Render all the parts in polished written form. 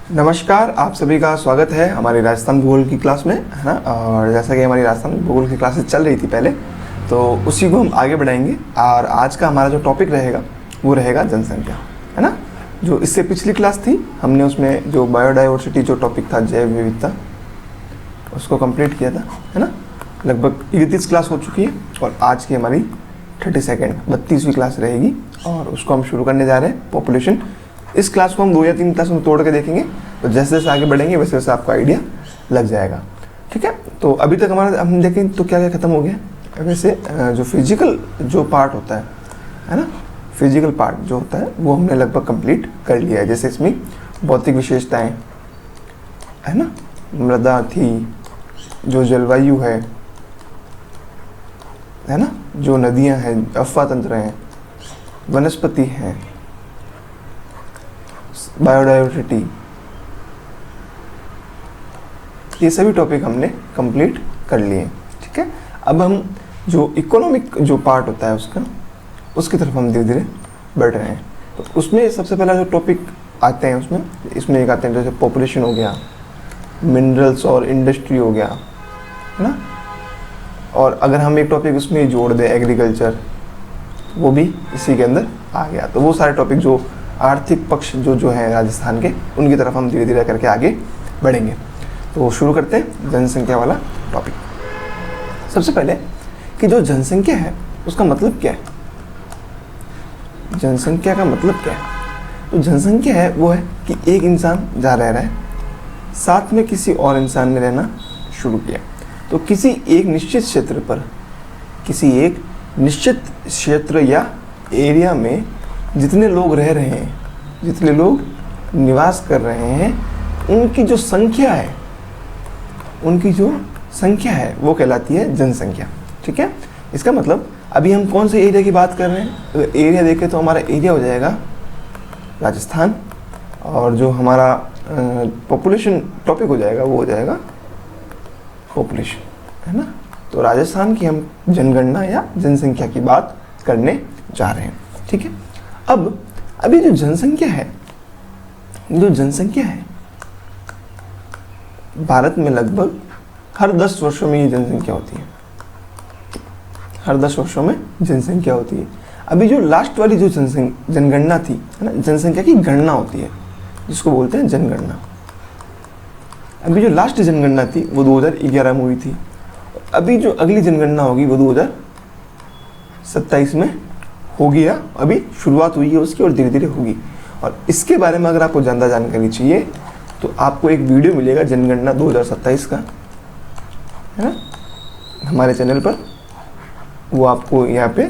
नमस्कार, आप सभी का स्वागत है हमारी राजस्थान भूगोल की क्लास में, है ना। और जैसा कि हमारी राजस्थान भूगोल की क्लासेस चल रही थी पहले, तो उसी को हम आगे बढ़ाएंगे। और आज का हमारा जो टॉपिक रहेगा वो रहेगा जनसंख्या, है ना। जो इससे पिछली क्लास थी, हमने उसमें जो बायोडाइवर्सिटी जो टॉपिक था, जैव विविधता, उसको कंप्लीट किया था, है ना। लगभग 31 क्लास हो चुकी है और आज की हमारी 32वीं क्लास रहेगी और उसको हम शुरू करने जा रहे हैं, पॉपुलेशन। इस क्लास को हम 2 या 3 क्लास में तोड़ के देखेंगे, तो जैसे जैसे आगे बढ़ेंगे वैसे वैसे आपको आइडिया लग जाएगा, ठीक है। तो अभी तक हमारा हम देखें तो क्या क्या खत्म हो गया। वैसे जो फिजिकल जो पार्ट होता है ना, फिजिकल पार्ट जो होता है वो हमने लगभग कंप्लीट कर लिया है। जैसे इसमें भौतिक विशेषताएं, है ना, मृदा थी, जो जलवायु है ना, जो नदियां हैं, अफवाह तंत्र हैं, वनस्पति हैं, बायोडाइवर्सिटी, ये सभी टॉपिक हमने कंप्लीट कर लिए, ठीक है। अब हम जो इकोनॉमिक जो पार्ट होता है उसकी तरफ हम धीरे धीरे बढ़ रहे हैं। तो उसमें सबसे पहला जो टॉपिक आते हैं इसमें एक आते हैं जैसे पॉपुलेशन हो गया, मिनरल्स और इंडस्ट्री हो गया, है ना। और अगर हम एक टॉपिक उसमें जोड़ दें एग्रीकल्चर, वो भी इसी के अंदर आ गया। तो वो सारे टॉपिक जो आर्थिक पक्ष जो है राजस्थान के, उनकी तरफ हम धीरे धीरे करके आगे बढ़ेंगे। तो शुरू करते हैं जनसंख्या वाला टॉपिक। सबसे पहले कि जो जनसंख्या है उसका मतलब क्या है, जनसंख्या का मतलब क्या है। तो जनसंख्या है वो है कि एक इंसान जहाँ रह रहा है, साथ में किसी और इंसान ने रहना शुरू किया। तो किसी एक निश्चित क्षेत्र पर, किसी एक निश्चित क्षेत्र या एरिया में जितने लोग रह रहे हैं, जितने लोग निवास कर रहे हैं, उनकी जो संख्या है, वो कहलाती है जनसंख्या, ठीक है। इसका मतलब अभी हम कौन से एरिया की बात कर रहे हैं। अगर एरिया देखें तो हमारा एरिया हो जाएगा राजस्थान, और जो हमारा पॉपुलेशन टॉपिक हो जाएगा वो हो जाएगा पॉपुलेशन, है ना। तो राजस्थान की हम जनगणना या जनसंख्या की बात करने जा रहे हैं, ठीक है। अब अभी जो जनसंख्या है भारत में लगभग हर 10 वर्षों में ये जनसंख्या होती है, हर 10 वर्षों में जनसंख्या होती है। अभी जो लास्ट वाली जो जनगणना थी, है ना, जनसंख्या की गणना होती है जिसको बोलते हैं जनगणना। अभी जो लास्ट जनगणना थी वो 2011 में हुई थी। अभी जो अगली जनगणना होगी वो 2027 में होगी, या अभी शुरुआत हुई है उसकी और धीरे धीरे होगी। और इसके बारे में अगर आपको ज़्यादा जानकारी चाहिए तो आपको एक वीडियो मिलेगा जनगणना 2027 का, है ना, हमारे चैनल पर। वो आपको यहाँ पे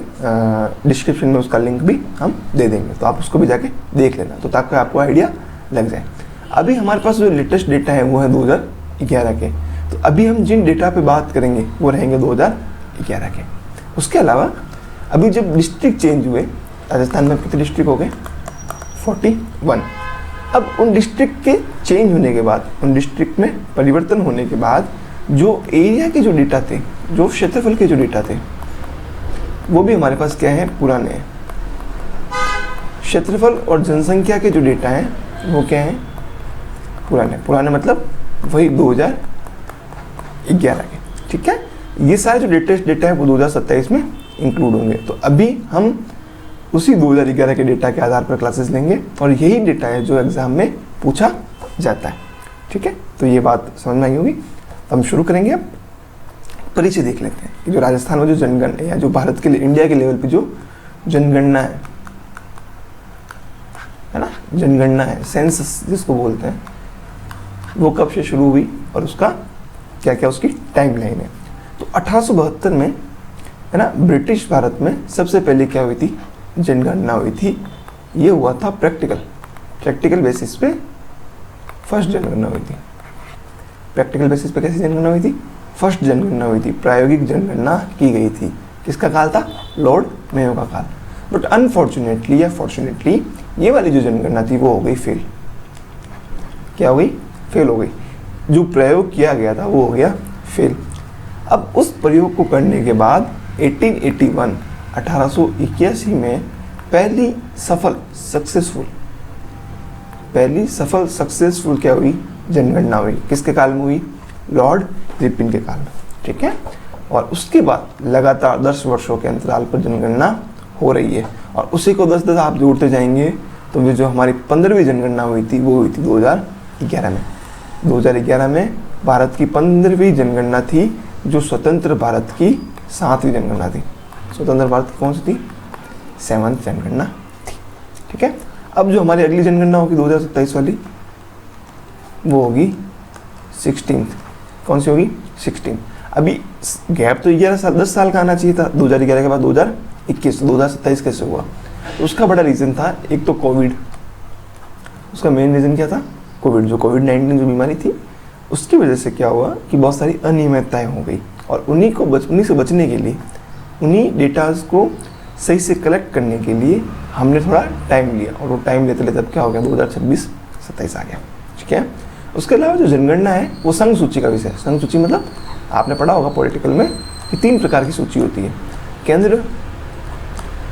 डिस्क्रिप्शन में उसका लिंक भी हम दे देंगे, तो आप उसको भी जाके देख लेना, तो ताकि आपको आइडिया लग जाए। अभी हमारे पास जो लेटेस्ट डेटा है वो है 2011 के। तो अभी हम जिन डेटा पे बात करेंगे वो रहेंगे 2011 के। उसके अलावा अभी जब डिस्ट्रिक्ट चेंज हुए, राजस्थान में कितने डिस्ट्रिक्ट हो गए, 41। अब उन डिस्ट्रिक्ट के चेंज होने के बाद, उन डिस्ट्रिक्ट में परिवर्तन होने के बाद, जो एरिया के जो डेटा थे, जो क्षेत्रफल के जो डेटा थे, वो भी हमारे पास क्या है, पुराने हैं। क्षेत्रफल और जनसंख्या के जो डेटा हैं वो क्या हैं, पुराने मतलब वही 2011 के, ठीक है। ये सारे जो लेटेस्ट डेटा है वो 2027 में इंक्लूड होंगे। तो अभी हम उसी 2011 के डेटा के आधार पर क्लासेस लेंगे और यही डेटा है जो एग्जाम में पूछा जाता है, ठीक है। तो ये बात समझ में आई होगी। हम शुरू करेंगे। अब परिचय देख लेते हैं कि जो राजस्थान में जो जनगणना या जो भारत के लिए, इंडिया के लेवल पे जो जनगणना है ना, जनगणना है, सेंसस जिसको बोलते हैं, वो कब से शुरू हुई और उसका क्या क्या उसकी टाइम लाइन है। तो 1872 में, है ना, ब्रिटिश भारत में सबसे पहले क्या हुई थी, जनगणना हुई थी। ये हुआ था प्रैक्टिकल बेसिस पे फर्स्ट जनगणना हुई थी। प्रैक्टिकल बेसिस पे कैसी जनगणना हुई थी, फर्स्ट जनगणना हुई थी, प्रायोगिक जनगणना की गई थी। किसका काल था, लॉर्ड मेयो का काल। बट अनफॉर्चुनेटली या फॉर्चुनेटली ये वाली जो जनगणना थी वो हो गई फेल। क्या हो गई, फेल हो गई। जो प्रयोग किया गया था वो हो गया फेल। अब उस प्रयोग को करने के बाद 1881 में पहली सफल सक्सेसफुल पहली सफल सक्सेसफुल क्या हुई, जनगणना हुई। किसके काल में हुई, लॉर्ड रिपन के काल में, ठीक है। और उसके बाद लगातार 10 वर्षों के अंतराल पर जनगणना हो रही है, और उसी को 10-10 आप जोड़ते जाएंगे तो ये जो हमारी 15वीं जनगणना हुई थी वो हुई थी 2011 में। 2011 में भारत की 15वीं जनगणना थी, जो स्वतंत्र भारत की 7वीं जनगणना थी। स्वतंत्र भारत की कौन सी थी, 7th जनगणना थी, ठीक है। अब जो हमारी अगली जनगणना होगी 2027 वाली, वो होगी 16th। कौन सी होगी, 16। अभी गैप तो 11 साल 10 साल का आना चाहिए था, 2011 के बाद 2021, 2027 कैसे हुआ। तो उसका बड़ा रीज़न था, एक तो कोविड, उसका मेन रीज़न क्या था, कोविड। जो कोविड-19 जो बीमारी थी उसकी वजह से क्या हुआ कि बहुत सारी अनियमितताएं हो गई, और उन्हीं से बचने के लिए, उन्हीं डेटाज को सही से कलेक्ट करने के लिए हमने थोड़ा टाइम लिया, और वो टाइम लेते लेते अब क्या हो गया, 2026-27 आ गया, ठीक है। उसके अलावा जो जनगणना है वो संघ सूची का विषय है। संघ सूची मतलब आपने पढ़ा होगा पॉलिटिकल में कि 3 प्रकार की सूची होती है, केंद्र,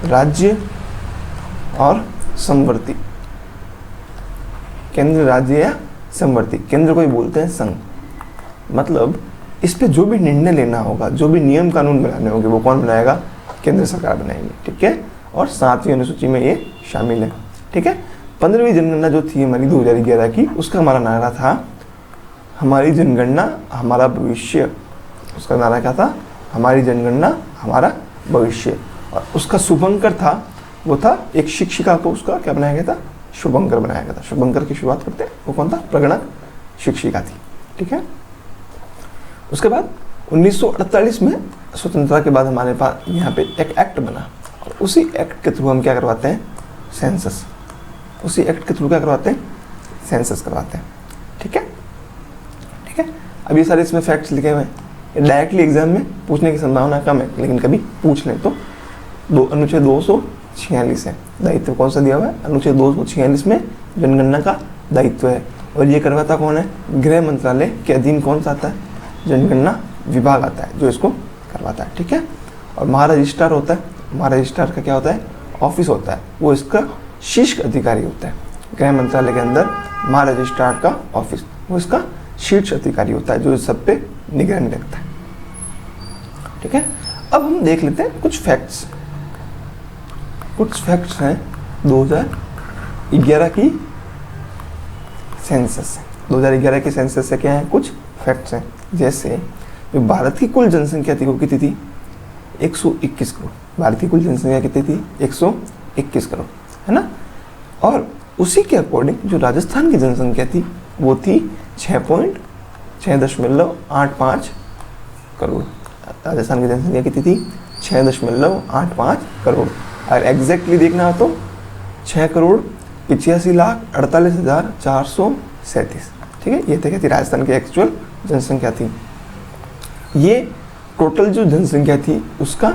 राज्य और समवर्ती। केंद्र, राज्य या समवर्ती। केंद्र को ही बोलते हैं संघ। मतलब इस पे जो भी निर्णय लेना होगा, जो भी नियम कानून बनाने होंगे, वो कौन बनाएगा, केंद्र सरकार बनाएंगे, ठीक है। और 7वीं अनुसूची में ये शामिल है, ठीक है। 15वीं जनगणना जो थी हमारी 2011 की, उसका हमारा नारा था, हमारी जनगणना हमारा भविष्य। उसका नारा क्या था, हमारी जनगणना हमारा भविष्य। और उसका शुभंकर था, वो था एक शिक्षिका को उसका क्या बनाया गया था, शुभंकर बनाया गया था। शुभंकर की शुरुआत करते हैं, वो कौन था, प्रगणक शिक्षिका थी, ठीक है। उसके बाद 1948 में स्वतंत्रता के बाद हमारे पास यहाँ पे एक एक्ट बना, और उसी एक्ट के थ्रू हम क्या करवाते हैं, सेंसस। उसी एक्ट के थ्रू क्या करवाते हैं, सेंसस करवाते हैं, ठीक है, ठीक है। अब ये सारे इसमें फैक्ट्स लिखे हुए हैं, डायरेक्टली एग्जाम में पूछने की संभावना कम है, लेकिन कभी पूछ लें तो अनुच्छेद 246 है। दायित्व कौन सा दिया हुआ है, अनुच्छेद 246 में जनगणना का दायित्व है, और ये करवाता कौन है, गृह मंत्रालय के अधीन कौन सा आता है, जनगणना विभाग आता है जो इसको करवाता है, ठीक है। और महारजिस्ट्रार होता है, महारजिस्ट्रार का क्या होता है, ऑफिस होता है, वो इसका शीर्ष अधिकारी होता है। गृह मंत्रालय के अंदर महारजिस्ट्रार का ऑफिस, वो इसका शीर्ष अधिकारी होता है, जो इस सब पे निगरानी रखता है, ठीक है। अब हम देख लेते हैं कुछ फैक्ट्स। कुछ फैक्ट्स हैं 2011 की सेंसस। 2011 के सेंसस से क्या है, कुछ फैक्ट्स हैं। जैसे जो भारत की कुल जनसंख्या थी वो कितनी थी, 121 करोड़। भारत की कुल जनसंख्या कितनी थी, 121 करोड़, है ना। और उसी के अकॉर्डिंग जो राजस्थान की जनसंख्या थी वो थी 6.85 करोड़। राजस्थान की जनसंख्या कितनी थी, 6.85 करोड़। और एग्जैक्टली देखना हो तो 6,85,48,437, ठीक है। ये क्या थी, राजस्थान की एक्चुअल जनसंख्या थी। ये टोटल जो जनसंख्या थी उसका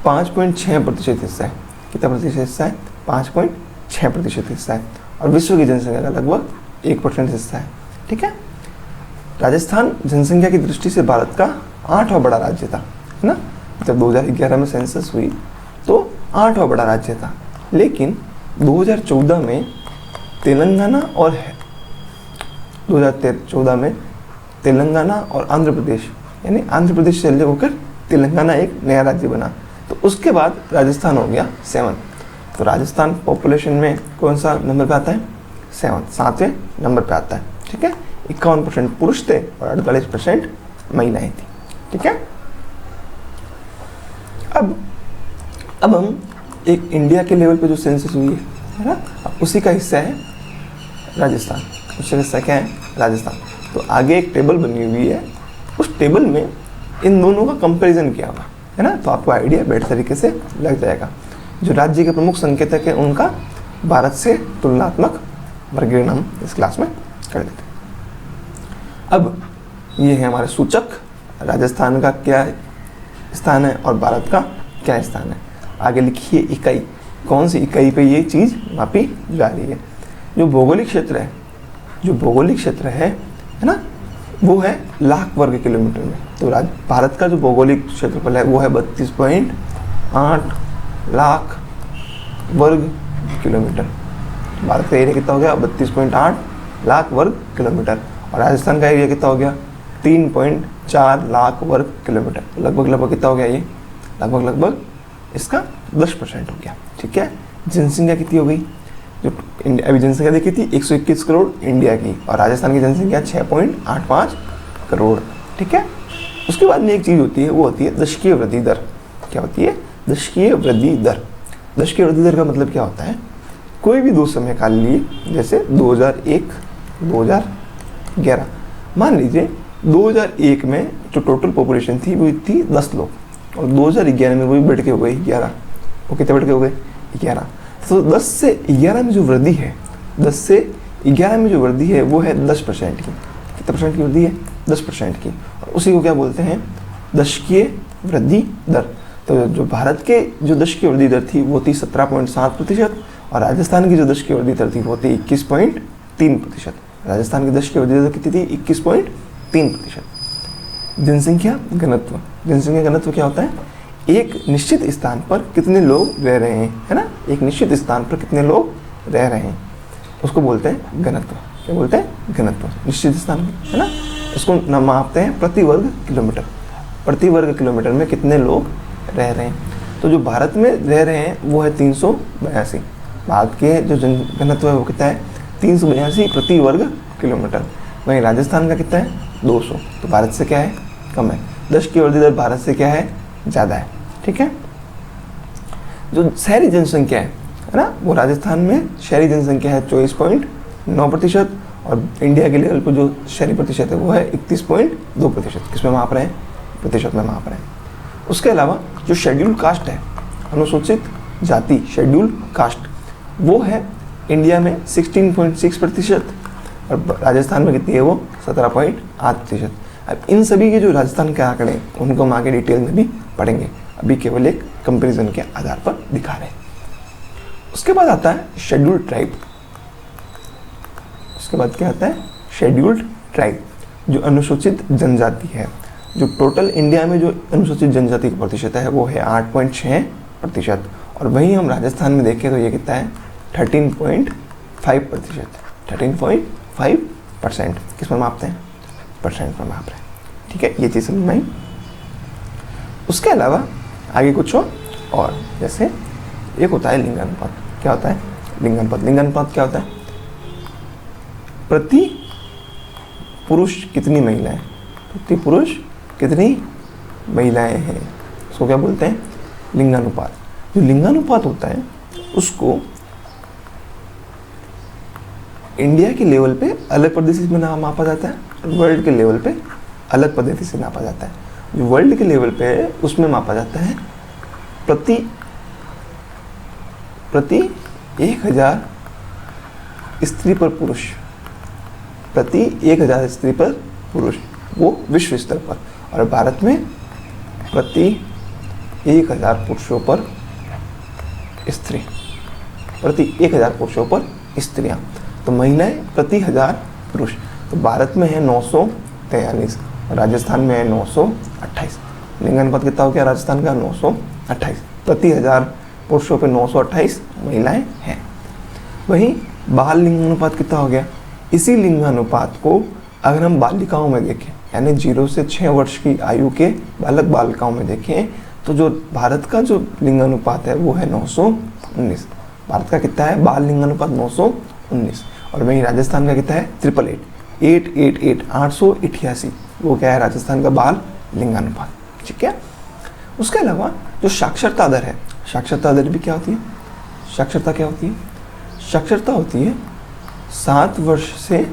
5.6% हिस्सा है। कितना प्रतिशत हिस्सा है, 5.6% हिस्सा है। और विश्व की जनसंख्या का लगभग 1% हिस्सा है, ठीक है। राजस्थान जनसंख्या की दृष्टि से भारत का 8वां बड़ा राज्य था, है ना। जब 2011 में सेंसस हुई तो 8वां बड़ा राज्य था, लेकिन 2014 में तेलंगाना और 2014 में तेलंगाना और आंध्र प्रदेश, यानी आंध्र प्रदेश से अलग होकर तेलंगाना एक नया राज्य बना। तो उसके बाद राजस्थान हो गया 7। तो राजस्थान पॉपुलेशन में कौन सा नंबर पे आता है, 7वें नंबर पे आता है, ठीक है। 51% पुरुष थे और 48% महिलाएं थी, ठीक है। अब हम एक इंडिया के लेवल पे जो सेंसस हुई है ना, उसी का हिस्सा है राजस्थान। उसका हिस्सा क्या है, राजस्थान। तो आगे एक टेबल बनी हुई है, उस टेबल में इन दोनों का कंपैरिजन किया हुआ है ना, तो आपको आइडिया बेटर तरीके से लग जाएगा। जो राज्य के प्रमुख संकेतक है उनका भारत से तुलनात्मक वर्गीकरण हम इस क्लास में कर देते हैं। अब ये है हमारे सूचक, राजस्थान का क्या स्थान है और भारत का क्या स्थान है। आगे लिखिए इकाई, कौन सी इकाई पे ये चीज़ मापी जा रही है। जो भौगोलिक क्षेत्र है, जो भौगोलिक क्षेत्र है ना, वो है लाख वर्ग किलोमीटर में। तो भारत का जो भौगोलिक क्षेत्रफल है वो है 32.8 लाख वर्ग किलोमीटर, भारत का एरिया कितना हो गया 32.8 लाख वर्ग किलोमीटर, और राजस्थान का एरिया कितना हो गया 3.4 लाख वर्ग किलोमीटर। लगभग लगभग कितना हो गया ये, लगभग लगभग इसका 10% हो गया। ठीक है, जनसंख्या कितनी हो गई, जो अभी जनसंख्या देखी थी 121 करोड़ इंडिया की, और राजस्थान की जनसंख्या 6.85 करोड़। ठीक है, उसके बाद में एक चीज़ होती है, वो होती है दशकीय वृद्धि दर। क्या होती है, दशकीय वृद्धि दर। दशकीय वृद्धि दर का मतलब क्या होता है, कोई भी दो समय काल लिए, जैसे 2001 2011, मान लीजिए 2001 में जो टोटल पॉपुलेशन थी वो थी 10 लोग, और 2011 में वही बढ़ के हो गई 11। वो कितने बढ़ के हो गए 11। तो 10 से 11 में जो वृद्धि है, 10 से 11 में जो वृद्धि है वो है 10% की। कितने परसेंट की वृद्धि है, 10% की, और उसी को क्या बोलते हैं, दशकीय वृद्धि दर। तो जो भारत के जो दशकीय वृद्धि दर थी वो थी 17.7%, और राजस्थान की जो दशकीय वृद्धि दर थी वो थी 21.3%। राजस्थान की दशकीय वृद्धि दर कितनी थी, 21.3%। जनसंख्या घनत्व। जनसंख्या घनत्व क्या होता है, एक निश्चित स्थान पर कितने लोग रह रहे हैं, है ना, एक निश्चित स्थान पर कितने लोग रह रहे हैं, उसको बोलते हैं घनत्व। क्या बोलते हैं, घनत्व, निश्चित स्थान, है ना। इसको मापते हैं प्रति वर्ग किलोमीटर, प्रति वर्ग किलोमीटर में कितने लोग रह रहे हैं। तो जो भारत में रह रहे हैं वो है 382। भारत के जो जन घनत्व है वो कितना है, 382 प्रति वर्ग किलोमीटर। वहीं राजस्थान का कितना है, 200। तो भारत से क्या है, कम है। दशकीय वृद्धि दर भारत से क्या है, ज़्यादा है। ठीक है, जो शहरी जनसंख्या है ना, वो राजस्थान में शहरी जनसंख्या है 24.9%, और इंडिया के लेवल पर जो शहरी प्रतिशत है वो है 31.2%। किसमें माप रहे हैं, प्रतिशत में माप रहे हैं। उसके अलावा जो शेड्यूल्ड कास्ट है, अनुसूचित जाति, शेड्यूल्ड कास्ट, वो है इंडिया में 16.6%, और राजस्थान में कितनी है वो 17.8%। अब इन सभी के जो राजस्थान के आंकड़े हैं उनको हम आगे डिटेल में भी पढ़ेंगे, अभी केवल एक कंपैरिजन के आधार पर दिखा रहे हैं। उसके बाद आता है शेड्यूल्ड ट्राइब। उसके बाद क्या आता है, शेड्यूल्ड ट्राइब, जो अनुसूचित जनजाति है। जो टोटल इंडिया में जो अनुसूचित जनजाति का प्रतिशत है वो है 8.6%, और वहीं हम राजस्थान में देखें तो ये कितना है 13.5%। 13.5%। किस पर मापते हैं, परसेंट पर माप रहे हैं। ठीक है, ये चीज़ समझ में आई। उसके अलावा आगे कुछ और जैसे एक होता है लिंगानुपात। क्या होता है, लिंगानुपात। लिंगानुपात क्या होता है, प्रति पुरुष कितनी महिलाएं, प्रति पुरुष कितनी महिलाएं हैं, उसको क्या बोलते हैं, लिंगानुपात। जो लिंगानुपात होता है उसको इंडिया के लेवल पे अलग पद्धति से मापा जाता है, वर्ल्ड के लेवल पे अलग पद्धति से नापा जाता है। जो वर्ल्ड के लेवल पे है उसमें मापा जाता है प्रति 1000 स्त्री पर पुरुष, प्रति 1000 स्त्री पर पुरुष, वो विश्व स्तर पर। और भारत में प्रति 1000 पुरुषों पर स्त्री, प्रति 1000 पुरुषों पर स्त्रियां। तो महिलाएं प्रति 1000 पुरुष। तो भारत में है 943, राजस्थान में है 928। लिंगानुपात कितना हो गया राजस्थान का, 928। प्रति 1000 पुरुषों पे 928 महिलाएं हैं। वहीं बाल लिंगानुपात कितना हो गया। इसी लिंगानुपात को अगर हम बालिकाओं में देखें, यानी 0 से 6 वर्ष की आयु के बालक बालिकाओं में देखें, तो जो भारत का जो लिंगानुपात है वो है 919। भारत का कितना है बाल लिंगानुपात, 919। और वहीं राजस्थान का कितना है 888, 888। वो क्या है राजस्थान का बाल लिंगानुपात। ठीक है, उसके अलावा जो साक्षरता दर है, साक्षरता दर भी क्या होती है, साक्षरता क्या होती है, साक्षरता होती है 7 वर्ष से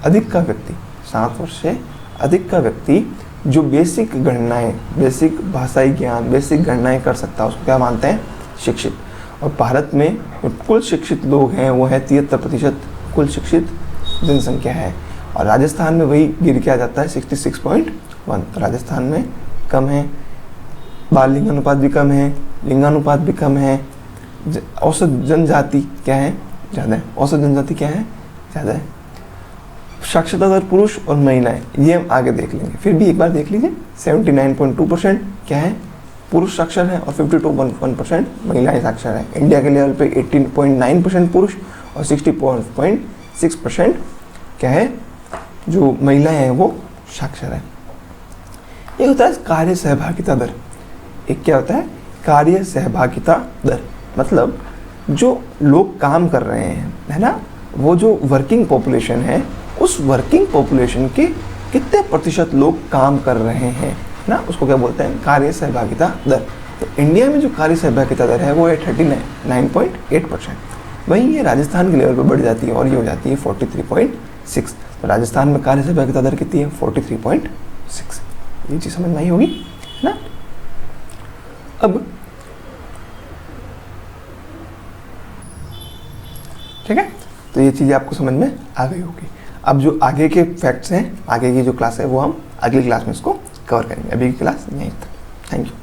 अधिक का व्यक्ति, 7 वर्ष से अधिक का व्यक्ति जो बेसिक गणनाएं, बेसिक भाषाई ज्ञान, बेसिक गणनाएं कर सकता है, उसको क्या मानते हैं, शिक्षित। और भारत में कुल शिक्षित लोग हैं वो है 73% कुल शिक्षित जनसंख्या है। और राजस्थान में वही गिर के आ जाता है 66.1। राजस्थान में कम है, बाल लिंगानुपात भी कम है, लिंगानुपात भी कम है। औसत जनजाति क्या है, ज़्यादा है। औसत जनजाति क्या है, ज़्यादा है। साक्षरता दर पुरुष और महिलाएं, ये हम आगे देख लेंगे। फिर भी एक बार देख लीजिए, 79.2% क्या है, पुरुष साक्षर है, और 52.1% महिलाएं साक्षर है। इंडिया के लेवल पे 18.9% पुरुष और 60.6% क्या है, जो महिलाएं हैं वो साक्षर है। एक होता है कार्य सहभागिता दर। एक क्या होता है, कार्य सहभागिता दर, मतलब जो लोग काम कर रहे हैं, है ना, वो जो वर्किंग पॉपुलेशन है, उस वर्किंग पॉपुलेशन के कितने प्रतिशत लोग काम कर रहे हैं ना, उसको क्या बोलते हैं, कार्य सहभागिता दर। तो इंडिया में जो कार्य सहभागिता दर है वो है 39.8%। वहीं ये राजस्थान के लेवल पर बढ़ जाती है और ये हो जाती है 43.6। तो राजस्थान में कार्य सहभागिता दर कितनी है, 43.6। ये चीज़ समझ में आई होगी ना। अब ठीक है, तो ये चीज़ें आपको समझ में आ गई होगी। अब जो आगे के फैक्ट्स हैं, आगे की जो क्लास है वो हम अगली क्लास में इसको कवर करेंगे। अभी की क्लास यहीं तक। Thank you.